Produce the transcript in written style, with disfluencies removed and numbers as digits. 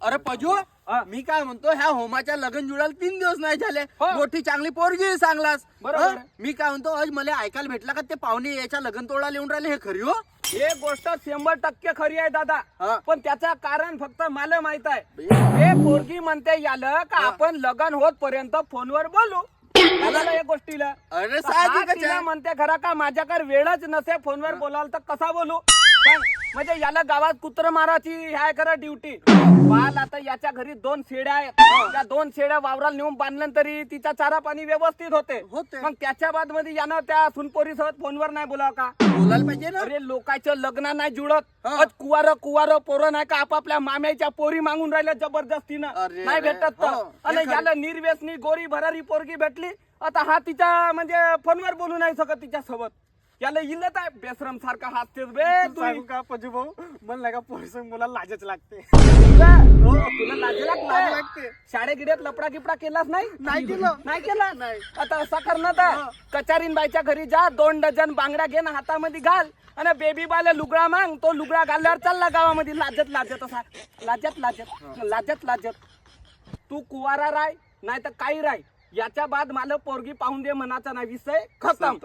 अरे पजू मी काय म्हणतो, ह्या होमाच्या लग्न जुळायला 3 दिवस नाही झाले, मोठी चांगली पोरगी सांगलास. बरोबर. मी काय म्हणतो, आज मला ऐकायला भेटला का ते पाहुणे याच्या लग्न तोडायला येऊन राहिले, हे खरी हो? हे गोष्ट 100% खरी आहे दादा. हा. पण त्याचं कारण फक्त मला माहित आहे. हे पोरगी म्हणते याला का आपण लग्न होत पर्यंत फोनवर बोलू या गोष्टीला. अरे हा साहजिकच तिला आहे. म्हणते खरा का माझ्याकडे वेळच नसे फोनवर बोलाल तर कसा बोलू सांग? म्हणजे याला गावात कुत्र माराची ह्याय करा ड्युटी. बाल आता याच्या घरी 2 शेड्या आहेत. त्या 2 शेड्या वावराला नेऊन बांधलं तरी तिचा चारा पाणी व्यवस्थित होते. मग त्याच्या बाद मध्ये यानं त्या सुनपोरी सोबत फोनवर नाही बोलावं का? बोलायला पाहिजे ना. अरे लोकांचं लग्न नाही जुळत. आज कुवार पोरं नाही का आपापल्या माम्याच्या पोरी मागून राहिल्या जबरदस्तीनं. अरे नाही अरे, भेटत हो, तर. आणि याला निर्व्यसनी गोरी भरारी पोरगी भेटली. आता हा तिच्या म्हणजे फोनवर बोलू नाही शकत तिच्या सोबत. याला इल्लत आहे. बेसरम सारखा हाततेच बे तू. सांगू का पजू भाऊ, मला नाही का पोलिस मुलाला लाजच लागते. तुला लाज लागते. शाळेगिड्यात लपडा गिपडा केलाच नाही? नाही केलं. नाही केला. आता असा करणार तर कचारीन बाईच्या घरी जा, 2 डझन बांगड्या घे ना हातामध्ये घाल आणि बेबी बाला लुगडा मांग. तो लुगडा घालल्यावर चालला गावामध्ये लाजत असा लाजत. तू कुवारा राय नाही तर काही राय, याच्या बाद मला पोरगी पाहून दे मनाचा नाही. विषय खतम.